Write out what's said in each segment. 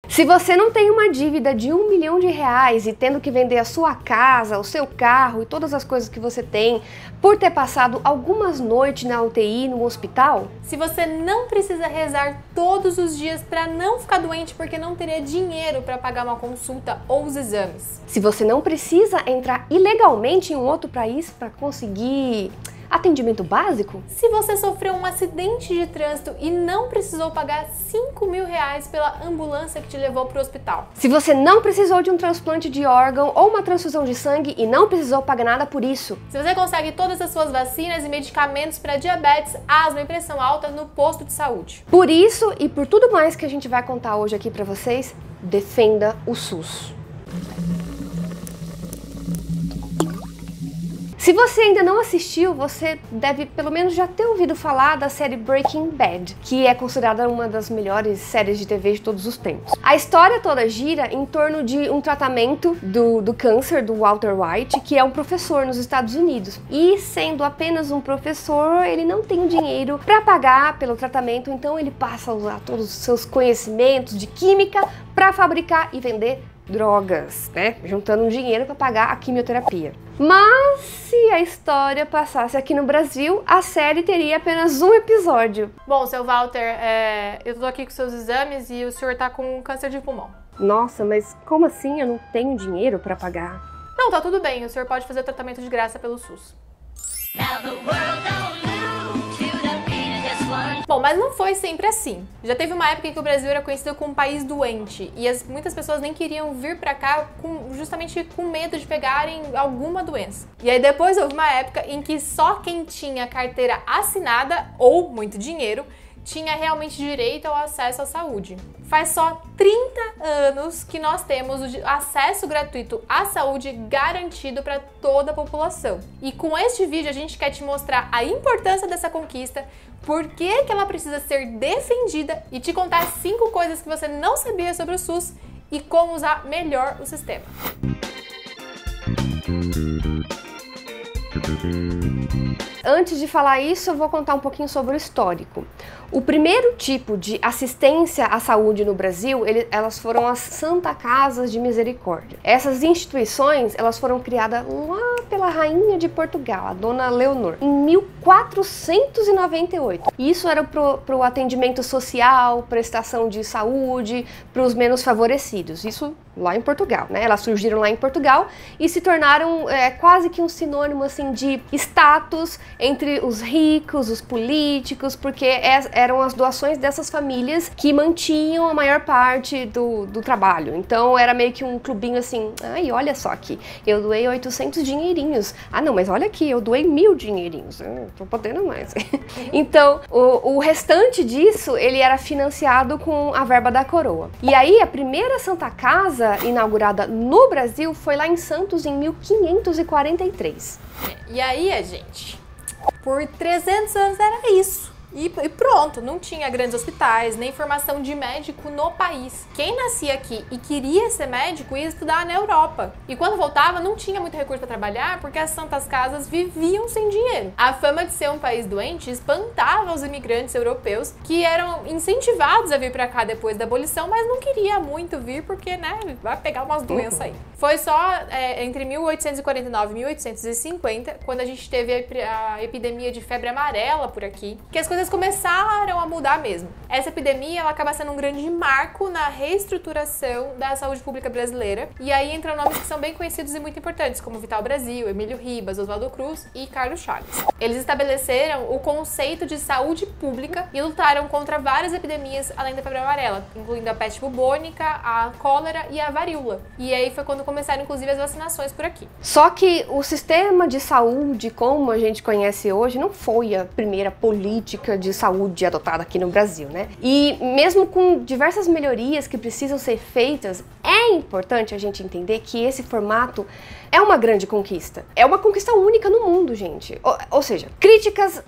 Se você não tem uma dívida de R$1 milhão e tendo que vender a sua casa, o seu carro e todas as coisas que você tem por ter passado algumas noites na UTI, no hospital. Se você não precisa rezar todos os dias para não ficar doente porque não teria dinheiro para pagar uma consulta ou os exames. Se você não precisa entrar ilegalmente em um outro país para conseguir atendimento básico? Se você sofreu um acidente de trânsito e não precisou pagar R$5.000 pela ambulância que te levou para o hospital. Se você não precisou de um transplante de órgão ou uma transfusão de sangue e não precisou pagar nada por isso. Se você consegue todas as suas vacinas e medicamentos para diabetes, asma e pressão alta no posto de saúde. Por isso e por tudo mais que a gente vai contar hoje aqui para vocês, defenda o SUS. Se você ainda não assistiu, você deve pelo menos já ter ouvido falar da série Breaking Bad, que é considerada uma das melhores séries de TV de todos os tempos. A história toda gira em torno de um tratamento do câncer do Walter White, que é um professor nos Estados Unidos. E sendo apenas um professor, ele não tem o dinheiro para pagar pelo tratamento, então ele passa a usar todos os seus conhecimentos de química para fabricar e vender drogas, né? Juntando um dinheiro para pagar a quimioterapia. Mas se a história passasse aqui no Brasil, a série teria apenas um episódio. Bom, seu Walter, eu tô aqui com seus exames e o senhor tá com câncer de pulmão. Nossa, mas como assim eu não tenho dinheiro para pagar? Não, tá tudo bem, o senhor pode fazer o tratamento de graça pelo SUS. Bom, mas não foi sempre assim. Já teve uma época em que o Brasil era conhecido como um país doente e muitas pessoas nem queriam vir pra cá justamente com medo de pegarem alguma doença. E aí depois houve uma época em que só quem tinha carteira assinada ou muito dinheiro tinha realmente direito ao acesso à saúde. Faz só 30 anos que nós temos o acesso gratuito à saúde garantido para toda a população. E com este vídeo a gente quer te mostrar a importância dessa conquista, por que ela precisa ser defendida e te contar 5 coisas que você não sabia sobre o SUS e como usar melhor o sistema. Antes de falar isso, eu vou contar um pouquinho sobre o histórico. O primeiro tipo de assistência à saúde no Brasil, elas foram as Santa Casas de Misericórdia. Essas instituições, elas foram criadas lá pela rainha de Portugal, a Dona Leonor, em 1498. Isso era para o atendimento social, prestação de saúde, para os menos favorecidos. Isso lá em Portugal, né? Elas surgiram lá em Portugal e se tornaram quase que um sinônimo assim de status entre os ricos, os políticos, porque eram as doações dessas famílias que mantinham a maior parte do trabalho. Então era meio que um clubinho assim, ai, olha só aqui, eu doei 800 dinheirinhos. Ah não, mas olha aqui, eu doei 1000 dinheirinhos. Tô podendo mais. Então o restante disso, ele era financiado com a verba da coroa. E aí a primeira Santa Casa inaugurada no Brasil foi lá em Santos em 1543. E aí, gente, por 300 anos era isso. E pronto, não tinha grandes hospitais, nem formação de médico no país. Quem nascia aqui e queria ser médico ia estudar na Europa. E quando voltava, não tinha muito recurso para trabalhar porque as santas casas viviam sem dinheiro. A fama de ser um país doente espantava os imigrantes europeus que eram incentivados a vir para cá depois da abolição, mas não queria muito vir porque, né, vai pegar umas doenças aí. Foi só entre 1849 e 1850, quando a gente teve a epidemia de febre amarela por aqui, que as coisas começaram a mudar mesmo. Essa epidemia ela acaba sendo um grande marco na reestruturação da saúde pública brasileira. E aí entram nomes que são bem conhecidos e muito importantes, como Vital Brasil, Emílio Ribas, Oswaldo Cruz e Carlos Chagas. Eles estabeleceram o conceito de saúde pública e lutaram contra várias epidemias além da febre amarela, incluindo a peste bubônica, a cólera e a varíola. E aí foi quando começaram, inclusive, as vacinações por aqui. Só que o sistema de saúde, como a gente conhece hoje, não foi a primeira política de saúde adotada aqui no Brasil, né? E mesmo com diversas melhorias que precisam ser feitas, é É importante a gente entender que esse formato é uma grande conquista. É uma conquista única no mundo, gente. Ou seja, críticas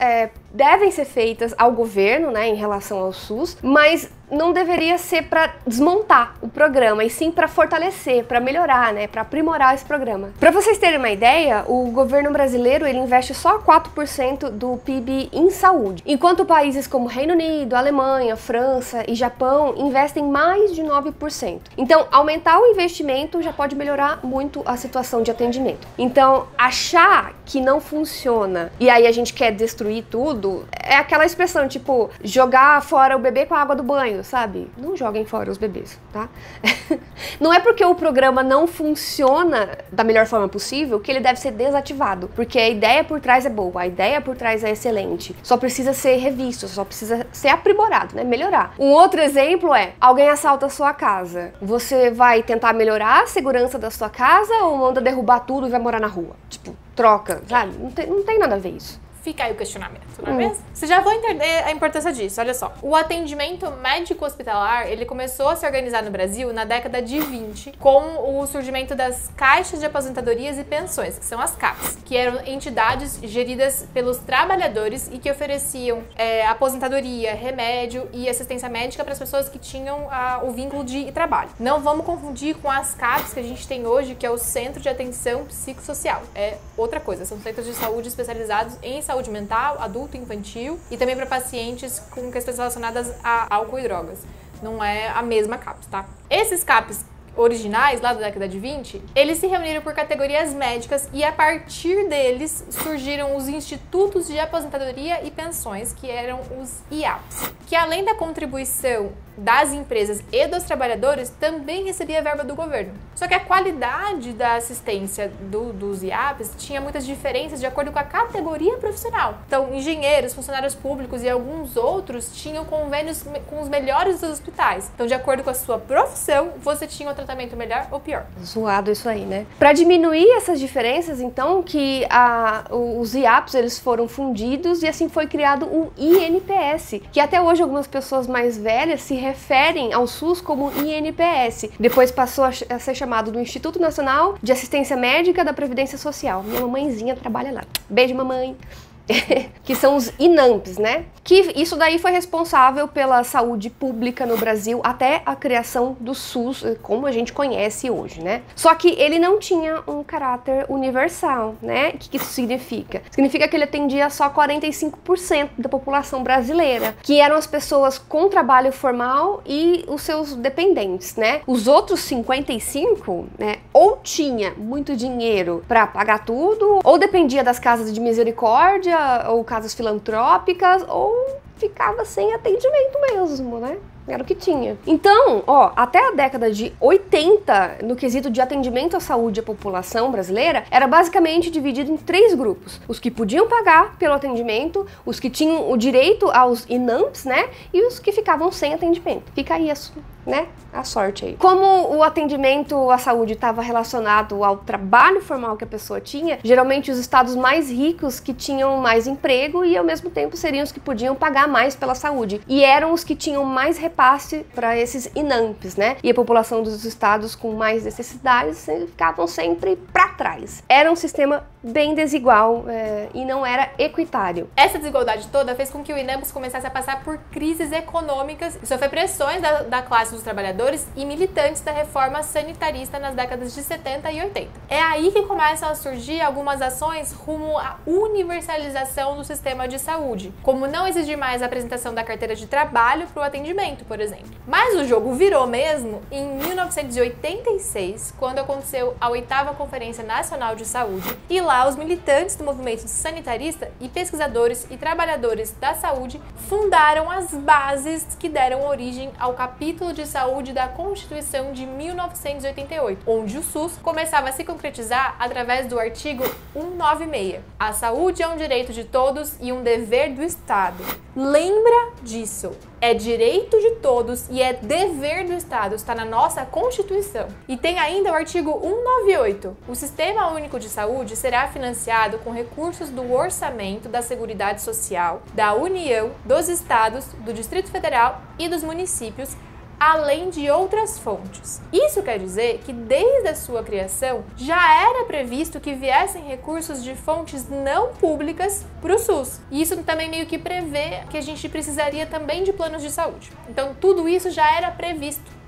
devem ser feitas ao governo, né, em relação ao SUS, mas não deveria ser para desmontar o programa, e sim para fortalecer, para melhorar, né, para aprimorar esse programa. Para vocês terem uma ideia, o governo brasileiro ele investe só 4% do PIB em saúde, enquanto países como Reino Unido, Alemanha, França e Japão investem mais de 9%. Então, aumentar o investimento já pode melhorar muito a situação de atendimento. Então, achar que não funciona e aí a gente quer destruir tudo é aquela expressão tipo jogar fora o bebê com a água do banho, sabe? Não joguem fora os bebês, tá? Não é porque o programa não funciona da melhor forma possível que ele deve ser desativado, porque a ideia por trás é boa, a ideia por trás é excelente, só precisa ser revisto, só precisa ser aprimorado, né? Melhorar. Um outro exemplo é, alguém assalta a sua casa, você vai tentar melhorar a segurança da sua casa ou manda derrubar tudo e vai morar na rua? Tipo, troca, sabe? Não tem nada a ver isso. Fica aí o questionamento, não é mesmo? Você já vai entender a importância disso, olha só. O atendimento médico-hospitalar, ele começou a se organizar no Brasil na década de 20, com o surgimento das caixas de aposentadorias e pensões, que são as CAPs, que eram entidades geridas pelos trabalhadores e que ofereciam aposentadoria, remédio e assistência médica para as pessoas que tinham o vínculo de trabalho. Não vamos confundir com as CAPs que a gente tem hoje, que é o Centro de Atenção Psicossocial. É outra coisa, são centros de saúde especializados em saúde mental, adulto e infantil, e também para pacientes com questões relacionadas a álcool e drogas. Não é a mesma CAPS, tá? Esses CAPs originais, lá da década de 20, eles se reuniram por categorias médicas e a partir deles surgiram os institutos de aposentadoria e pensões, que eram os IAPs, que além da contribuição das empresas e dos trabalhadores, também recebia verba do governo. Só que a qualidade da assistência dos IAPs tinha muitas diferenças de acordo com a categoria profissional. Então, engenheiros, funcionários públicos e alguns outros tinham convênios com os melhores dos hospitais. Então, de acordo com a sua profissão, você tinha um tratamento melhor ou pior. Zoado isso aí, né? Para diminuir essas diferenças, então, que os IAPs eles foram fundidos e assim foi criado o INPS, que até hoje algumas pessoas mais velhas se referem ao SUS como INPS. Depois passou a ser chamado do Instituto Nacional de Assistência Médica da Previdência Social. Minha mamãezinha trabalha lá. Beijo, mamãe! Que são os INAMPs, né? Que isso daí foi responsável pela saúde pública no Brasil até a criação do SUS, como a gente conhece hoje, né? Só que ele não tinha um caráter universal, né? O que isso significa? Significa que ele atendia só 45% da população brasileira, que eram as pessoas com trabalho formal e os seus dependentes, né? Os outros 55%, né? Ou tinha muito dinheiro para pagar tudo, ou dependia das casas de misericórdia, ou casas filantrópicas, ou ficava sem atendimento mesmo, né? Era o que tinha. Então, até a década de 80, no quesito de atendimento à saúde à população brasileira, era basicamente dividido em 3 grupos. Os que podiam pagar pelo atendimento, os que tinham o direito aos INAMPs, né? E os que ficavam sem atendimento. Fica isso, né? A sorte aí. Como o atendimento à saúde estava relacionado ao trabalho formal que a pessoa tinha, geralmente os estados mais ricos que tinham mais emprego e ao mesmo tempo seriam os que podiam pagar mais pela saúde. E eram os que tinham mais repasse para esses INAMPs, né? E a população dos estados com mais necessidades ficavam sempre para trás. Era um sistema bem desigual e não era equitário. Essa desigualdade toda fez com que o INAMPs começasse a passar por crises econômicas e sofrer pressões da classe dos trabalhadores e militantes da reforma sanitarista nas décadas de 70 e 80. É aí que começam a surgir algumas ações rumo à universalização do sistema de saúde, como não exigir mais a apresentação da carteira de trabalho para o atendimento, por exemplo. Mas o jogo virou mesmo em 1986, quando aconteceu a 8ª Conferência Nacional de Saúde, e lá os militantes do movimento sanitarista e pesquisadores e trabalhadores da saúde fundaram as bases que deram origem ao capítulo de saúde da Constituição de 1988, onde o SUS começava a se concretizar através do artigo 196. A saúde é um direito de todos e um dever do Estado. Lembra disso? É direito de todos e é dever do Estado, está na nossa Constituição. E tem ainda o artigo 198. O Sistema Único de Saúde será financiado com recursos do Orçamento da Seguridade Social, da União, dos Estados, do Distrito Federal e dos municípios, além de outras fontes. Isso quer dizer que desde a sua criação já era previsto que viessem recursos de fontes não públicas para o SUS. E isso também meio que prevê que a gente precisaria também de planos de saúde. Então tudo isso já era previsto.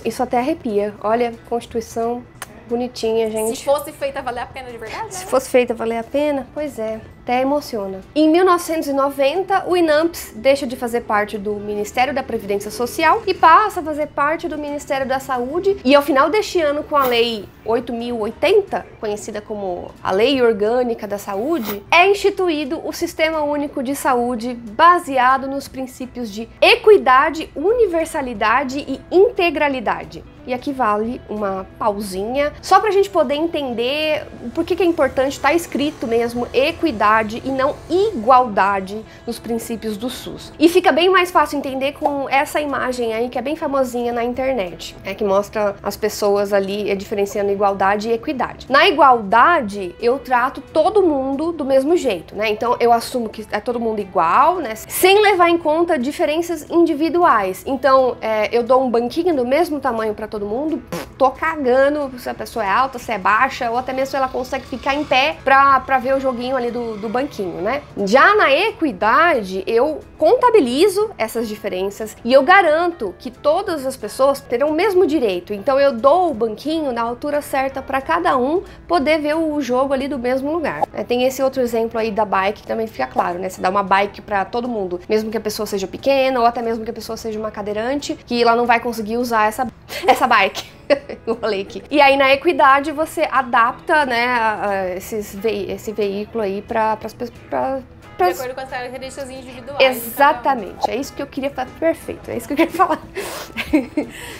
Isso até arrepia. Olha, Constituição bonitinha, gente. Se fosse feita valer a pena de verdade, né? Se fosse feita valer a pena, pois é. Até emociona. Em 1990, o INAMPS deixa de fazer parte do Ministério da Previdência Social e passa a fazer parte do Ministério da Saúde. E ao final deste ano, com a Lei 8.080, conhecida como a Lei Orgânica da Saúde, é instituído o Sistema Único de Saúde baseado nos princípios de equidade, universalidade e integralidade. E aqui vale uma pausinha, só pra gente poder entender por que é importante estar escrito mesmo equidade e não igualdade nos princípios do SUS. E fica bem mais fácil entender com essa imagem aí, que é bem famosinha na internet, que mostra as pessoas ali diferenciando igualdade e equidade. Na igualdade, eu trato todo mundo do mesmo jeito, né? Então eu assumo que é todo mundo igual, né? Sem levar em conta diferenças individuais. Então eu dou um banquinho do mesmo tamanho para todo mundo, tô cagando se a pessoa é alta, se é baixa, ou até mesmo se ela consegue ficar em pé pra ver o joguinho ali do banquinho, né? Já na equidade, eu contabilizo essas diferenças e eu garanto que todas as pessoas terão o mesmo direito. Então eu dou o banquinho na altura certa para cada um poder ver o jogo ali do mesmo lugar. Tem esse outro exemplo aí da bike que também fica claro, né? Você dá uma bike para todo mundo, mesmo que a pessoa seja pequena ou até mesmo que a pessoa seja uma cadeirante, que ela não vai conseguir usar essa bike. Eu falei aqui. E aí na equidade você adapta, né, esse veículo aí para de acordo com as características individuais. Exatamente, é isso que eu queria falar. Perfeito, é isso que eu queria falar.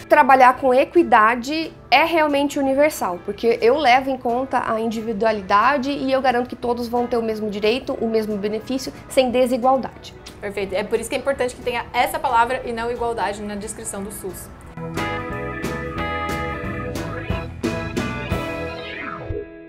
Trabalhar com equidade é realmente universal, porque eu levo em conta a individualidade e eu garanto que todos vão ter o mesmo direito, o mesmo benefício, sem desigualdade. Perfeito, é por isso que é importante que tenha essa palavra e não igualdade na descrição do SUS.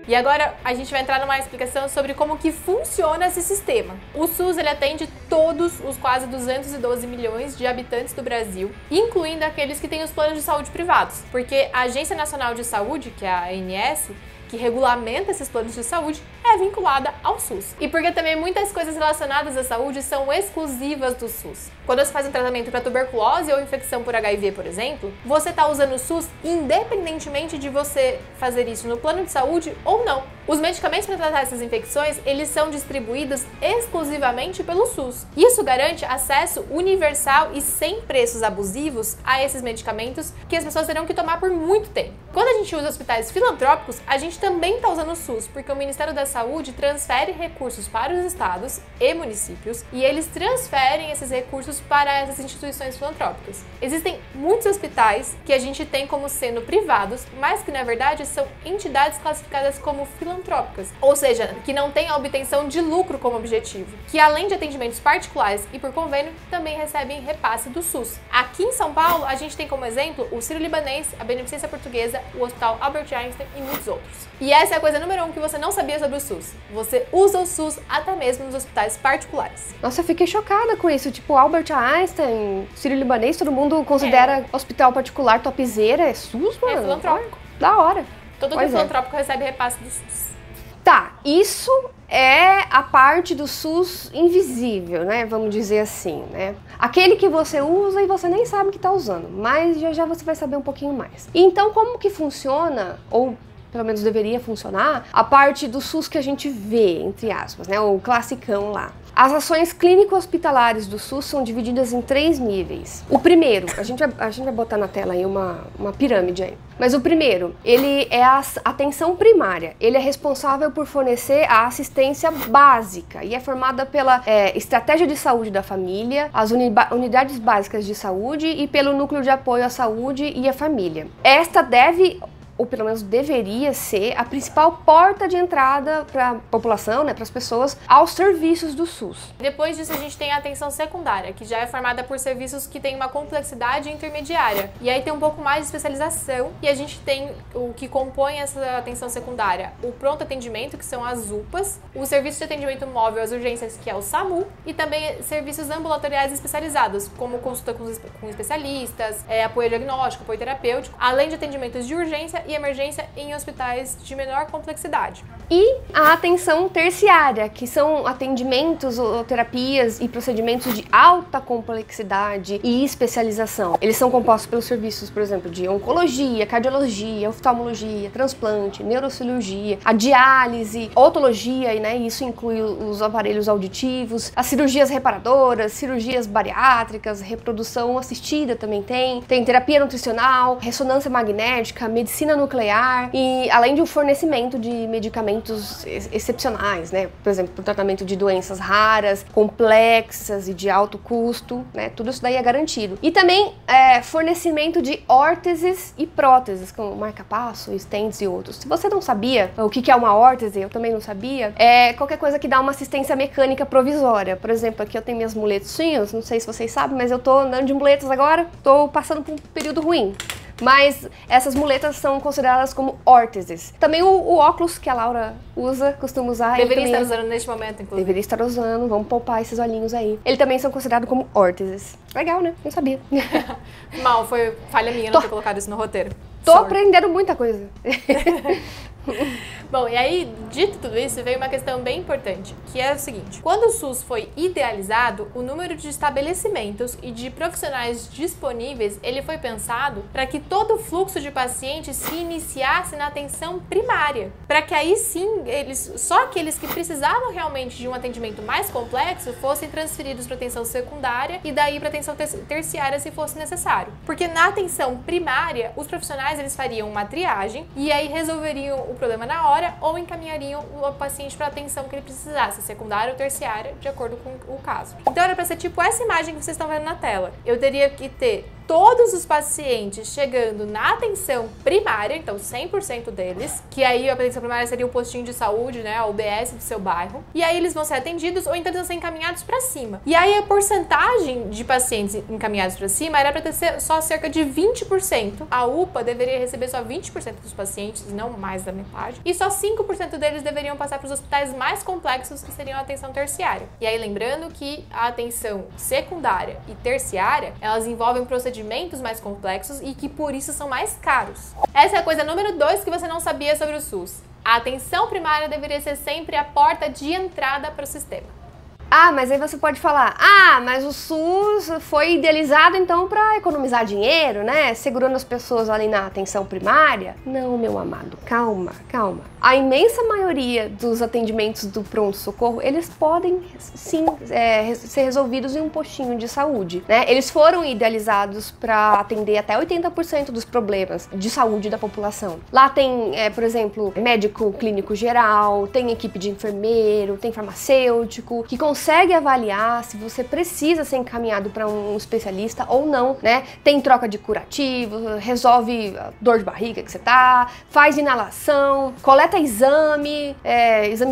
E agora a gente vai entrar numa explicação sobre como que funciona esse sistema. O SUS ele atende todos os quase 212 milhões de habitantes do Brasil, incluindo aqueles que têm os planos de saúde privados, porque a Agência Nacional de Saúde, que é a ANS, que regulamenta esses planos de saúde, é vinculada ao SUS. E porque também muitas coisas relacionadas à saúde são exclusivas do SUS. Quando você faz um tratamento para tuberculose ou infecção por HIV, por exemplo, você está usando o SUS independentemente de você fazer isso no plano de saúde ou não. Os medicamentos para tratar essas infecções, eles são distribuídos exclusivamente pelo SUS. Isso garante acesso universal e sem preços abusivos a esses medicamentos que as pessoas terão que tomar por muito tempo. Quando a gente usa hospitais filantrópicos, a gente também está usando o SUS, porque o Ministério da Saúde transfere recursos para os estados e municípios e eles transferem esses recursos para essas instituições filantrópicas. Existem muitos hospitais que a gente tem como sendo privados, mas que na verdade são entidades classificadas como filantrópicas, ou seja, que não têm a obtenção de lucro como objetivo, que além de atendimentos particulares e por convênio, também recebem repasse do SUS. Aqui em São Paulo, a gente tem como exemplo o Sírio-Libanês, a Beneficência Portuguesa, o Hospital Albert Einstein e muitos outros. E essa é a coisa número 1 que você não sabia sobre o SUS. Você usa o SUS até mesmo nos hospitais particulares. Nossa, eu fiquei chocada com isso. Tipo, Albert Einstein, Sírio-Libanês, todo mundo considera hospital particular topzera. É SUS, mano? É filantrópico. Da hora. Todo que é filantrópico recebe repasse do SUS. Tá, isso é a parte do SUS invisível, né? Vamos dizer assim, né? Aquele que você usa e você nem sabe que tá usando, mas já você vai saber um pouquinho mais. Então, como que funciona, ou pelo menos deveria funcionar, a parte do SUS que a gente vê, entre aspas, né? O classicão lá. As ações clínico-hospitalares do SUS são divididas em 3 níveis. O primeiro, a gente vai botar na tela aí uma pirâmide aí. Mas o primeiro, ele é a atenção primária. Ele é responsável por fornecer a assistência básica e é formada pela estratégia de saúde da família, as unidades básicas de saúde e pelo núcleo de apoio à saúde e à família. Esta deve ou pelo menos deveria ser, a principal porta de entrada para a população, né, para as pessoas, aos serviços do SUS. Depois disso, a gente tem a atenção secundária, que já é formada por serviços que têm uma complexidade intermediária. E aí tem um pouco mais de especialização, e a gente tem o que compõe essa atenção secundária, o pronto atendimento, que são as UPAs, o serviço de atendimento móvel às urgências, que é o SAMU, e também serviços ambulatoriais especializados, como consulta com especialistas, apoio diagnóstico, apoio terapêutico, além de atendimentos de urgência e emergência em hospitais de menor complexidade. E a atenção terciária, que são atendimentos ou terapias e procedimentos de alta complexidade e especialização. Eles são compostos pelos serviços, por exemplo, de oncologia, cardiologia, oftalmologia, transplante, neurocirurgia, a diálise, otologia, né? Isso inclui os aparelhos auditivos, as cirurgias reparadoras, cirurgias bariátricas, reprodução assistida também tem terapia nutricional, ressonância magnética, medicina nuclear e além de um fornecimento de medicamentos excepcionais, né? Por exemplo, para o tratamento de doenças raras, complexas e de alto custo, né? Tudo isso daí é garantido. E também fornecimento de órteses e próteses, como marca-passo, stents e outros. Se você não sabia o que é uma órtese, eu também não sabia, é qualquer coisa que dá uma assistência mecânica provisória. Por exemplo, aqui eu tenho minhas muletinhas, não sei se vocês sabem, mas eu tô andando de muletas agora, tô passando por um período ruim. Mas essas muletas são consideradas como órteses. Também o óculos que a Laura costuma usar. Deveria estar usando neste momento, inclusive. Deveria estar usando, vamos poupar esses olhinhos aí. Eles também são considerados como órteses. Legal, né? Não sabia. Mal, foi falha minha não ter colocado isso no roteiro. Tô aprendendo muita coisa. Bom, e aí, dito tudo isso, veio uma questão bem importante, que é o seguinte: quando o SUS foi idealizado, o número de estabelecimentos e de profissionais disponíveis, ele foi pensado para que todo o fluxo de pacientes se iniciasse na atenção primária, para que aí sim, só aqueles que precisavam realmente de um atendimento mais complexo fossem transferidos para atenção secundária e daí para atenção terciária se fosse necessário. Porque na atenção primária, os profissionais eles fariam uma triagem e aí resolveriam o problema na hora ou encaminhariam o paciente para a atenção que ele precisasse, secundária ou terciária, de acordo com o caso. Então era para ser tipo essa imagem que vocês estão vendo na tela. Eu teria que ter todos os pacientes chegando na atenção primária, então 100% deles, que aí a atenção primária seria o postinho de saúde, né, a UBS do seu bairro, e aí eles vão ser atendidos ou então eles vão ser encaminhados para cima. E aí a porcentagem de pacientes encaminhados para cima era para ter só cerca de 20%. A UPA deveria receber só 20% dos pacientes, não mais da metade, e só 5% deles deveriam passar para os hospitais mais complexos, que seriam a atenção terciária. E aí lembrando que a atenção secundária e terciária, elas envolvem procedimentos mais complexos e que por isso são mais caros. Essa é a coisa número 2 que você não sabia sobre o SUS. A atenção primária deveria ser sempre a porta de entrada para o sistema. Ah, mas aí você pode falar, mas o SUS foi idealizado então para economizar dinheiro, né? Segurando as pessoas ali na atenção primária. Não, meu amado, calma, calma. A imensa maioria dos atendimentos do pronto-socorro, eles podem sim ser resolvidos em um postinho de saúde, né? Eles foram idealizados para atender até 80% dos problemas de saúde da população. Lá tem, por exemplo, médico clínico geral, tem equipe de enfermeiro, tem farmacêutico, que consegue avaliar se você precisa ser encaminhado para um especialista ou não, né? Tem troca de curativo, resolve a dor de barriga que você tá, faz inalação, coleta exame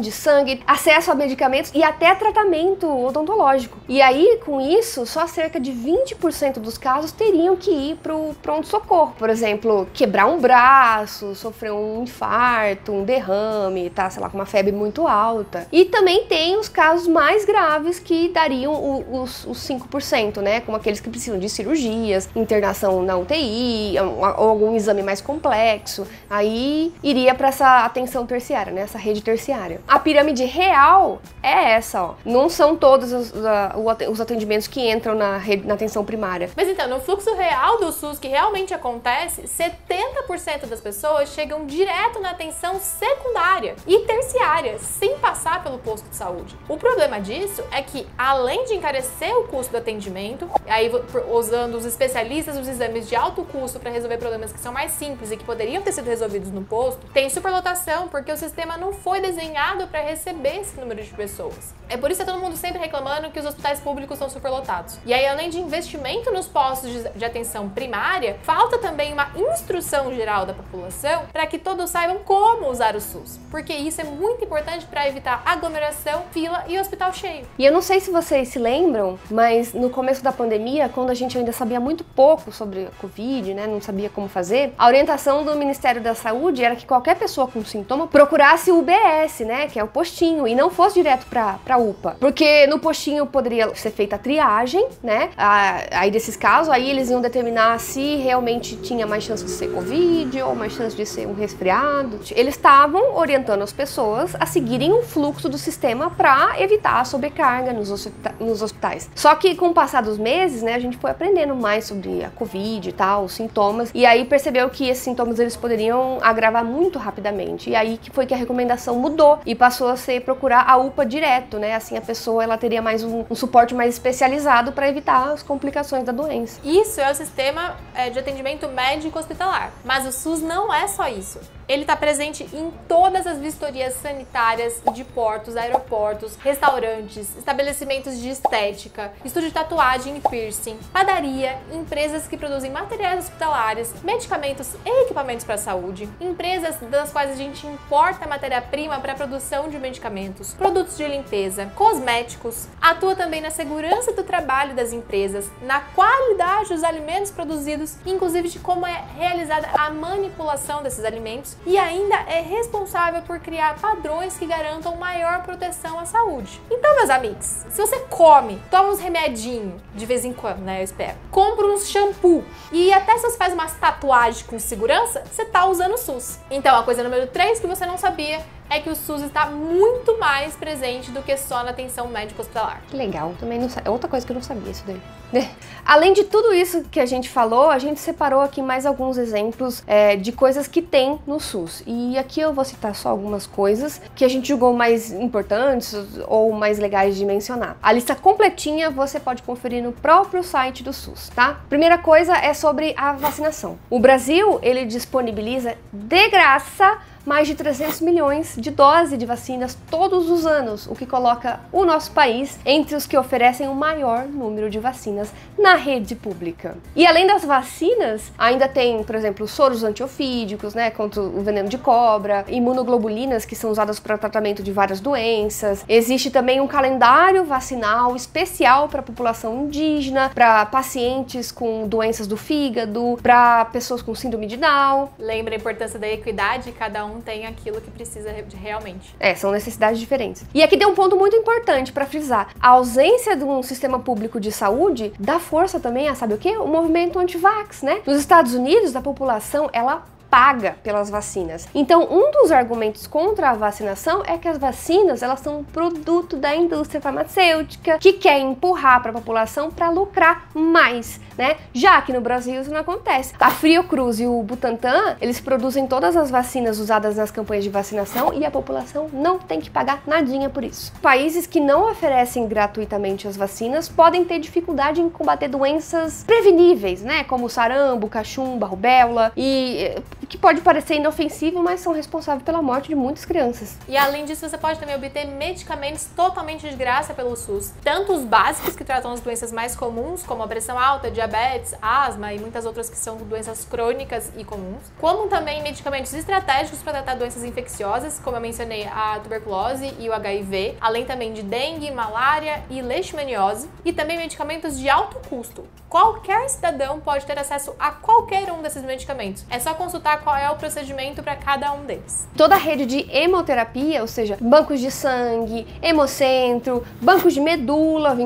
de sangue, acesso a medicamentos e até tratamento odontológico. E aí, com isso, só cerca de 20% dos casos teriam que ir pro pronto-socorro. Por exemplo, quebrar um braço, sofrer um infarto, um derrame, tá, sei lá, com uma febre muito alta. E também tem os casos mais graves que dariam os 5%, né? Como aqueles que precisam de cirurgias, internação na UTI, ou algum exame mais complexo. Aí iria para essa atenção terciária, né? Essa rede terciária. A pirâmide real é essa, ó. Não são todos os atendimentos que entram na atenção primária. Mas então, no fluxo real do SUS que realmente acontece, 70% das pessoas chegam direto na atenção secundária e terciária, sem passar pelo posto de saúde. O problema disso é que, além de encarecer o custo do atendimento, aí usando os especialistas os exames de alto custo para resolver problemas que são mais simples e que poderiam ter sido resolvidos no posto, tem superlotação população, porque o sistema não foi desenhado para receber esse número de pessoas. É por isso que todo mundo sempre reclamando que os hospitais públicos estão superlotados. E aí, além de investimento nos postos de atenção primária, falta também uma instrução geral da população para que todos saibam como usar o SUS, porque isso é muito importante para evitar aglomeração, fila e hospital cheio. E eu não sei se vocês se lembram, mas no começo da pandemia, quando a gente ainda sabia muito pouco sobre a Covid, né, não sabia como fazer, a orientação do Ministério da Saúde era que qualquer pessoa com sintoma procurasse o UBS, né, que é o postinho, e não fosse direto para UPA, porque no postinho poderia ser feita a triagem, né, aí desses casos, aí eles iam determinar se realmente tinha mais chance de ser Covid ou mais chance de ser um resfriado. Eles estavam orientando as pessoas a seguirem o fluxo do sistema para evitar a sobrecarga nos hospitais. Só que com o passar dos meses, né, a gente foi aprendendo mais sobre a Covid e tal, os sintomas, e aí percebeu que esses sintomas eles poderiam agravar muito rapidamente. E aí que foi que a recomendação mudou e passou a ser procurar a UPA direto, né? Assim a pessoa ela teria mais um suporte mais especializado para evitar as complicações da doença. Isso é o sistema de atendimento médico hospitalar. Mas o SUS não é só isso. Ele está presente em todas as vistorias sanitárias de portos, aeroportos, restaurantes, estabelecimentos de estética, estúdio de tatuagem e piercing, padaria, empresas que produzem materiais hospitalares, medicamentos e equipamentos para a saúde, empresas das quais a gente importa matéria-prima para a produção de medicamentos, produtos de limpeza, cosméticos, atua também na segurança do trabalho das empresas, na qualidade dos alimentos produzidos, inclusive de como é realizada a manipulação desses alimentos, e ainda é responsável por criar padrões que garantam maior proteção à saúde. Então, meus amigos, se você come, toma uns remedinhos de vez em quando, né, eu espero, compra uns shampoo e até se você faz umas tatuagens com segurança, você tá usando o SUS. Então, a coisa número 3 que você não sabia é que o SUS está muito mais presente do que só na atenção médico-hospitalar. Que legal, também não é outra coisa que eu não sabia isso daí. Além de tudo isso que a gente falou, a gente separou aqui mais alguns exemplos de coisas que tem no SUS. E aqui eu vou citar só algumas coisas que a gente julgou mais importantes ou mais legais de mencionar. A lista completinha você pode conferir no próprio site do SUS, tá? Primeira coisa é sobre a vacinação. O Brasil, ele disponibiliza de graça mais de 300 milhões de doses de vacinas todos os anos, o que coloca o nosso país entre os que oferecem o maior número de vacinas na rede pública. E além das vacinas, ainda tem, por exemplo, soros antiofídicos, né, contra o veneno de cobra, imunoglobulinas que são usadas para tratamento de várias doenças. Existe também um calendário vacinal especial para a população indígena, para pacientes com doenças do fígado, para pessoas com síndrome de Down. Lembra a importância da equidade, cada um tem aquilo que precisa realmente. São necessidades diferentes. E aqui tem um ponto muito importante para frisar. A ausência de um sistema público de saúde dá força também a, sabe o quê? O movimento anti-vax, né? Nos Estados Unidos, a população, ela paga pelas vacinas. Então, um dos argumentos contra a vacinação é que as vacinas, elas são um produto da indústria farmacêutica que quer empurrar para a população para lucrar mais, né? Já que no Brasil isso não acontece. A Fiocruz e o Butantan, eles produzem todas as vacinas usadas nas campanhas de vacinação e a população não tem que pagar nadinha por isso. Países que não oferecem gratuitamente as vacinas podem ter dificuldade em combater doenças preveníveis, né? Como sarambo, cachumba, rubéola e que pode parecer inofensivo, mas são responsáveis pela morte de muitas crianças. E além disso, você pode também obter medicamentos totalmente de graça pelo SUS. Tanto os básicos, que tratam as doenças mais comuns, como a pressão alta, diabetes, asma e muitas outras que são doenças crônicas e comuns, como também medicamentos estratégicos para tratar doenças infecciosas, como eu mencionei, a tuberculose e o HIV, além também de dengue, malária e leishmaniose, e também medicamentos de alto custo. Qualquer cidadão pode ter acesso a qualquer um desses medicamentos. É só consultar qual é o procedimento para cada um deles. Toda a rede de hemoterapia, ou seja, bancos de sangue, hemocentro, bancos de medula,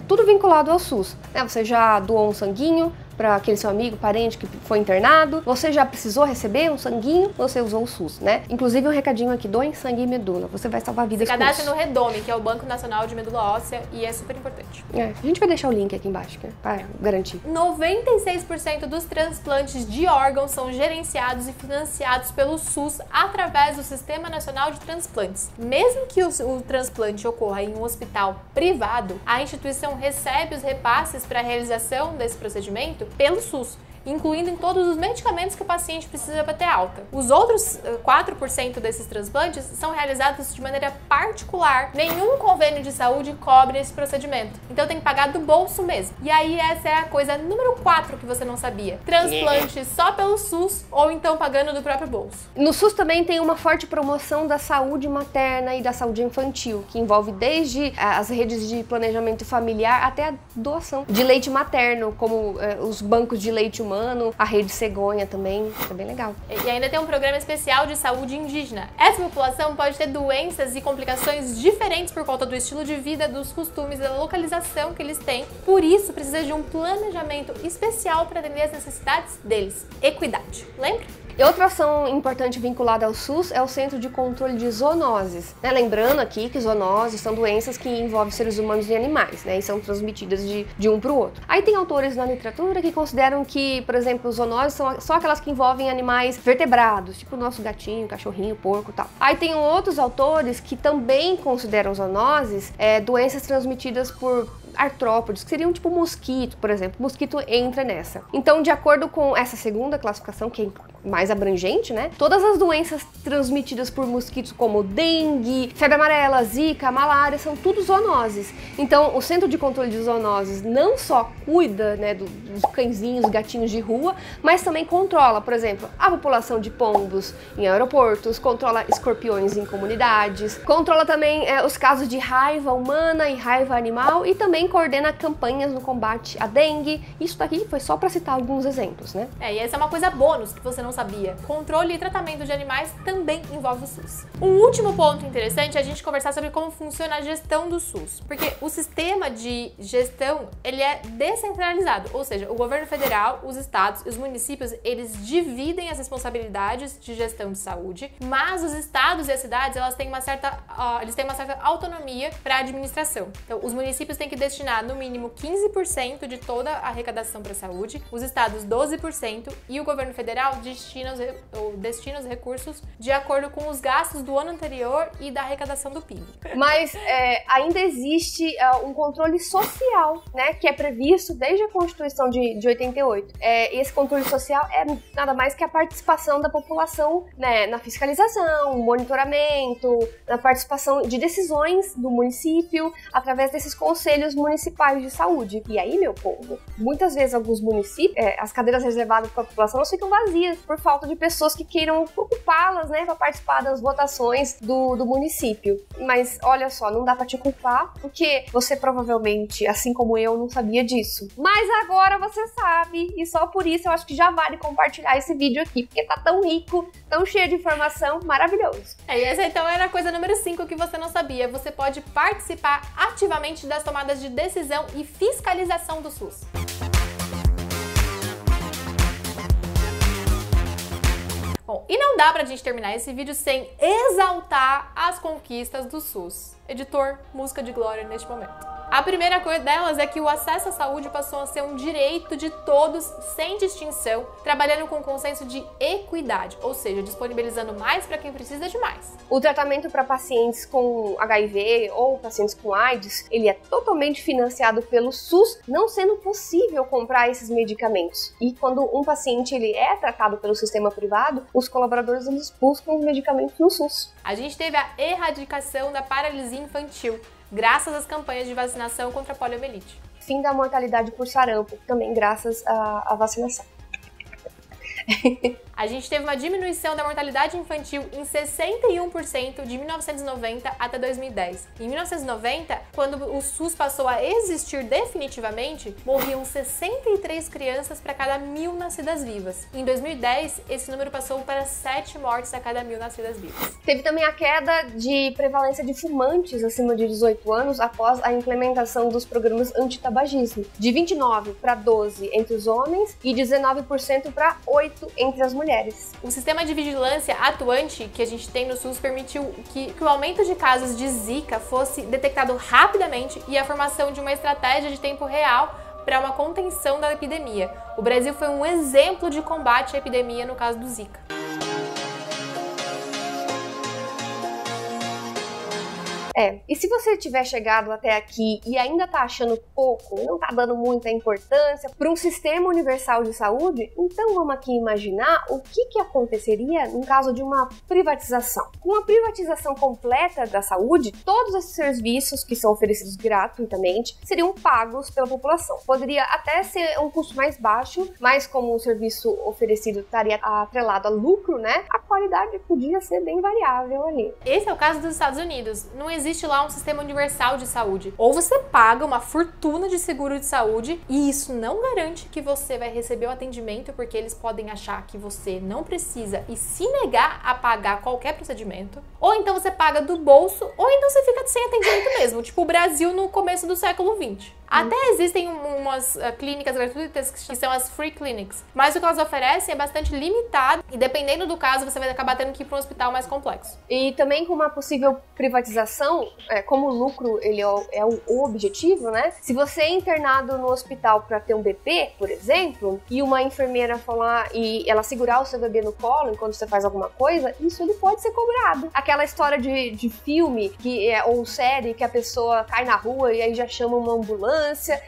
tudo vinculado ao SUS. Você já doou um sanguinho para aquele seu amigo, parente que foi internado, você já precisou receber um sanguinho, você usou o SUS, né? Inclusive um recadinho aqui, doem sangue e medula, você vai salvar vidas com isso. Cadastre no Redome, que é o Banco Nacional de Medula Óssea, e é super importante. A gente vai deixar o link aqui embaixo, para garantir. 96% dos transplantes de órgãos são gerenciados e financiados pelo SUS através do Sistema Nacional de Transplantes. Mesmo que o transplante ocorra em um hospital privado, a instituição recebe os repasses para a realização desse procedimento pelo SUS. incluindo em todos os medicamentos que o paciente precisa para ter alta. Os outros 4% desses transplantes são realizados de maneira particular. Nenhum convênio de saúde cobre esse procedimento. Então tem que pagar do bolso mesmo. E aí essa é a coisa número 4 que você não sabia. Transplante só pelo SUS ou então pagando do próprio bolso. No SUS também tem uma forte promoção da saúde materna e da saúde infantil, que envolve desde as redes de planejamento familiar até a doação de leite materno, como os bancos de leite humano, a rede cegonha também, é bem legal. E ainda tem um programa especial de saúde indígena. Essa população pode ter doenças e complicações diferentes por conta do estilo de vida, dos costumes, da localização que eles têm. Por isso, precisa de um planejamento especial para atender as necessidades deles. Equidade. Lembra? E outra ação importante vinculada ao SUS é o Centro de Controle de Zoonoses. Lembrando aqui que zoonoses são doenças que envolvem seres humanos e animais, e são transmitidas de um para o outro. Aí tem autores na literatura que consideram que, por exemplo, zoonoses são só aquelas que envolvem animais vertebrados, tipo o nosso gatinho, cachorrinho, porco e tal. Aí tem outros autores que também consideram zoonoses doenças transmitidas por artrópodes, que seriam tipo mosquito, por exemplo. Mosquito entra nessa. Então, de acordo com essa segunda classificação, que é mais abrangente, todas as doenças transmitidas por mosquitos, como dengue, febre amarela, zika, malária, são tudo zoonoses. Então, o Centro de Controle de Zoonoses não só cuida, dos cãezinhos, gatinhos de rua, mas também controla, por exemplo, a população de pombos em aeroportos, controla escorpiões em comunidades, controla também os casos de raiva humana e raiva animal e também coordena campanhas no combate à dengue. Isso daqui foi só para citar alguns exemplos, E essa é uma coisa bônus que você não sabia. Controle e tratamento de animais também envolve o SUS. Um último ponto interessante é a gente conversar sobre como funciona a gestão do SUS, porque o sistema de gestão, ele é descentralizado, ou seja, o governo federal, os estados e os municípios, eles dividem as responsabilidades de gestão de saúde, mas os estados e as cidades, eles têm uma certa autonomia para a administração. Então, os municípios têm que destinar no mínimo 15% de toda a arrecadação para a saúde, os estados 12% e o governo federal destina os recursos de acordo com os gastos do ano anterior e da arrecadação do PIB. Mas ainda existe um controle social, que é previsto desde a Constituição de 88. Esse controle social é nada mais que a participação da população na fiscalização, monitoramento, na participação de decisões do município através desses conselhos municipais de saúde. E aí, meu povo, muitas vezes alguns municípios, as cadeiras reservadas para a população elas ficam vazias por falta de pessoas que queiram ocupá-las, para participar das votações do município. Mas olha só, não dá para te culpar, porque você provavelmente, assim como eu, não sabia disso. Mas agora você sabe, e só por isso eu acho que já vale compartilhar esse vídeo aqui, porque tá tão rico, tão cheio de informação, maravilhoso. E essa então era a coisa número 5 que você não sabia. Você pode participar ativamente das tomadas de decisão e fiscalização do SUS. Bom, e não dá pra gente terminar esse vídeo sem exaltar as conquistas do SUS. Editor, música de glória neste momento. A primeira coisa delas é que o acesso à saúde passou a ser um direito de todos, sem distinção, trabalhando com um consenso de equidade, ou seja, disponibilizando mais para quem precisa de mais. O tratamento para pacientes com HIV ou pacientes com AIDS, ele é totalmente financiado pelo SUS, não sendo possível comprar esses medicamentos. E quando um paciente ele é tratado pelo sistema privado, os colaboradores eles buscam os medicamentos no SUS. A gente teve a erradicação da paralisia infantil, graças às campanhas de vacinação contra a poliomielite. Fim da mortalidade por sarampo, também graças à vacinação. A gente teve uma diminuição da mortalidade infantil em 61% de 1990 até 2010. Em 1990, quando o SUS passou a existir definitivamente, morriam 63 crianças para cada 1.000 nascidas vivas. Em 2010, esse número passou para 7 mortes a cada 1.000 nascidas vivas. Teve também a queda de prevalência de fumantes acima de 18 anos após a implementação dos programas antitabagismo, de 29 para 12 entre os homens e 19% para 8 entre as mulheres. O sistema de vigilância atuante que a gente tem no SUS permitiu que o aumento de casos de Zika fosse detectado rapidamente e a formação de uma estratégia de tempo real para uma contenção da epidemia. O Brasil foi um exemplo de combate à epidemia no caso do Zika. E se você tiver chegado até aqui e ainda tá achando pouco, não tá dando muita importância para um sistema universal de saúde, então vamos aqui imaginar o que aconteceria no caso de uma privatização. Com uma privatização completa da saúde, todos esses serviços que são oferecidos gratuitamente seriam pagos pela população. Poderia até ser um custo mais baixo, mas como o serviço oferecido estaria atrelado a lucro, né, a qualidade podia ser bem variável ali. Esse é o caso dos Estados Unidos. Não existe lá um sistema universal de saúde. Ou você paga uma fortuna de seguro de saúde e isso não garante que você vai receber o atendimento, porque eles podem achar que você não precisa e se negar a pagar qualquer procedimento. Ou então você paga do bolso, ou então você fica sem atendimento mesmo, tipo o Brasil no começo do século XX. Até existem umas clínicas gratuitas que são as free clinics, mas o que elas oferecem é bastante limitado e dependendo do caso você vai acabar tendo que ir para um hospital mais complexo. E também com uma possível privatização, como o lucro ele é o objetivo, né? Se você é internado no hospital para ter um bebê, por exemplo, e uma enfermeira for lá e ela segurar o seu bebê no colo enquanto você faz alguma coisa, isso ele pode ser cobrado. Aquela história de filme ou série que a pessoa cai na rua e aí já chama uma ambulância.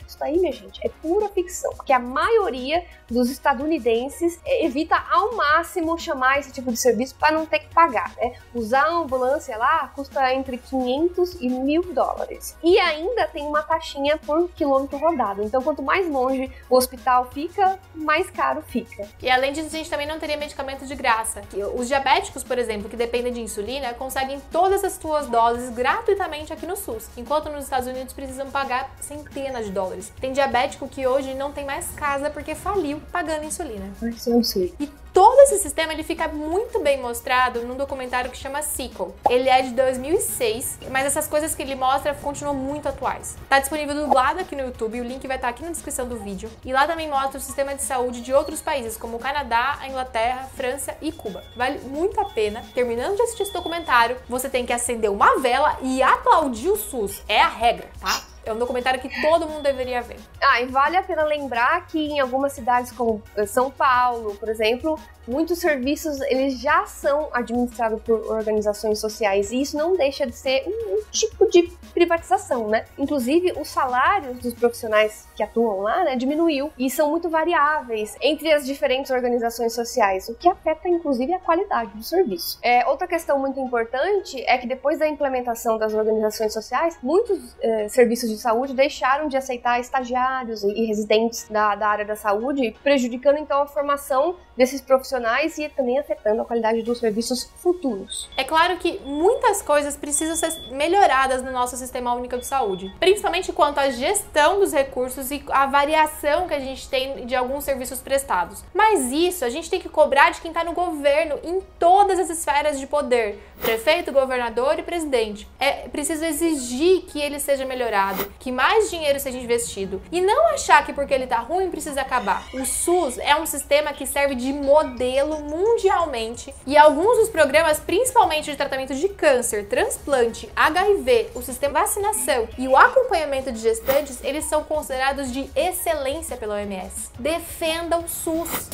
Isso daí, minha gente, é pura ficção, porque a maioria dos estadunidenses evita ao máximo chamar esse tipo de serviço para não ter que pagar, né? Usar a ambulância lá custa entre 500 e $1.000. E ainda tem uma taxinha por quilômetro rodado. Então, quanto mais longe o hospital fica, mais caro fica. E além disso, a gente também não teria medicamento de graça. Os diabéticos, por exemplo, que dependem de insulina, conseguem todas as suas doses gratuitamente aqui no SUS, enquanto nos Estados Unidos precisam pagar centenas de dólares. Tem diabético que hoje não tem mais casa porque faliu pagando insulina. Isso é um absurdo. E todo esse sistema ele fica muito bem mostrado num documentário que chama Sickle. Ele é de 2006, mas essas coisas que ele mostra continuam muito atuais. Tá disponível dublado aqui no YouTube, o link vai estar aqui na descrição do vídeo. E lá também mostra o sistema de saúde de outros países, como o Canadá, a Inglaterra, França e Cuba. Vale muito a pena. Terminando de assistir esse documentário, você tem que acender uma vela e aplaudir o SUS. É a regra, tá? É um documentário que todo mundo deveria ver. E vale a pena lembrar que em algumas cidades como São Paulo, por exemplo, muitos serviços eles já são administrados por organizações sociais e isso não deixa de ser um tipo de privatização, né? Inclusive, os salários dos profissionais que atuam lá, né, diminuiu e são muito variáveis entre as diferentes organizações sociais, o que afeta, inclusive, a qualidade do serviço. Outra questão muito importante é que depois da implementação das organizações sociais, muitos serviços de saúde deixaram de aceitar estagiários e residentes da área da saúde, prejudicando, então, a formação desses profissionais e também afetando a qualidade dos serviços futuros. É claro que muitas coisas precisam ser melhoradas no nosso sistema único de saúde, principalmente quanto à gestão dos recursos e a variação que a gente tem de alguns serviços prestados. Mas isso a gente tem que cobrar de quem está no governo em todas as esferas de poder, prefeito, governador e presidente. É preciso exigir que ele seja melhorado, que mais dinheiro seja investido e não achar que porque ele tá ruim precisa acabar. O SUS é um sistema que serve de modelo mundialmente e alguns dos programas, principalmente de tratamento de câncer, transplante, HIV, o sistema de vacinação e o acompanhamento de gestantes, eles são considerados de excelência pela OMS. Defenda o SUS!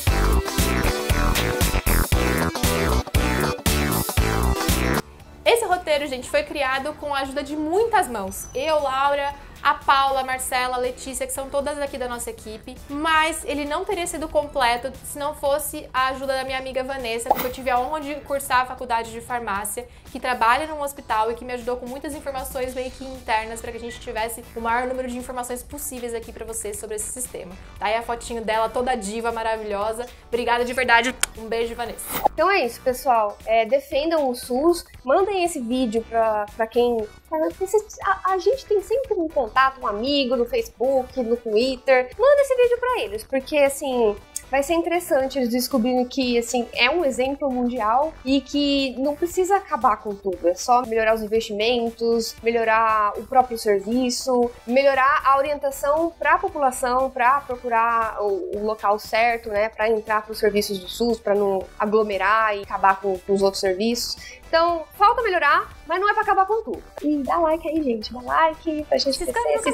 Esse roteiro, gente, foi criado com a ajuda de muitas mãos. Eu, Laura, a Paula, a Marcela, a Letícia, que são todas aqui da nossa equipe, mas ele não teria sido completo se não fosse a ajuda da minha amiga Vanessa, porque eu tive a honra de cursar a faculdade de farmácia, que trabalha num hospital e que me ajudou com muitas informações meio que internas para que a gente tivesse o maior número de informações possíveis aqui para vocês sobre esse sistema. Tá aí a fotinho dela, toda diva, maravilhosa. Obrigada de verdade. Um beijo, Vanessa. Então é isso, pessoal. Defendam o SUS, mandem esse vídeo para quem... A gente tem sempre um contato, um amigo no Facebook, no Twitter. Manda esse vídeo para eles, porque assim... vai ser interessante eles descobrirem que, assim, é um exemplo mundial e que não precisa acabar com tudo. É só melhorar os investimentos, melhorar o próprio serviço, melhorar a orientação para a população, para procurar o local certo, né, para entrar para os serviços do SUS, para não aglomerar e acabar com os outros serviços. Então, falta melhorar, mas não é pra acabar com tudo. E dá like aí, gente. Dá like pra gente crescer. Se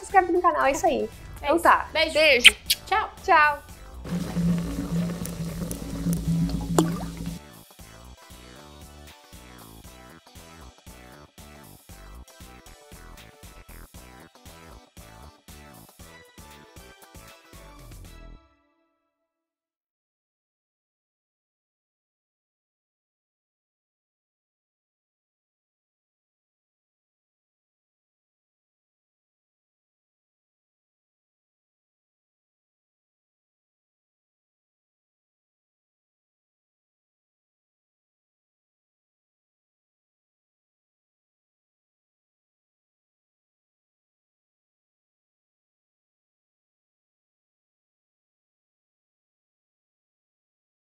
inscreve no canal, é isso aí. Então tá. Beijo. Beijo. Tchau. Tchau.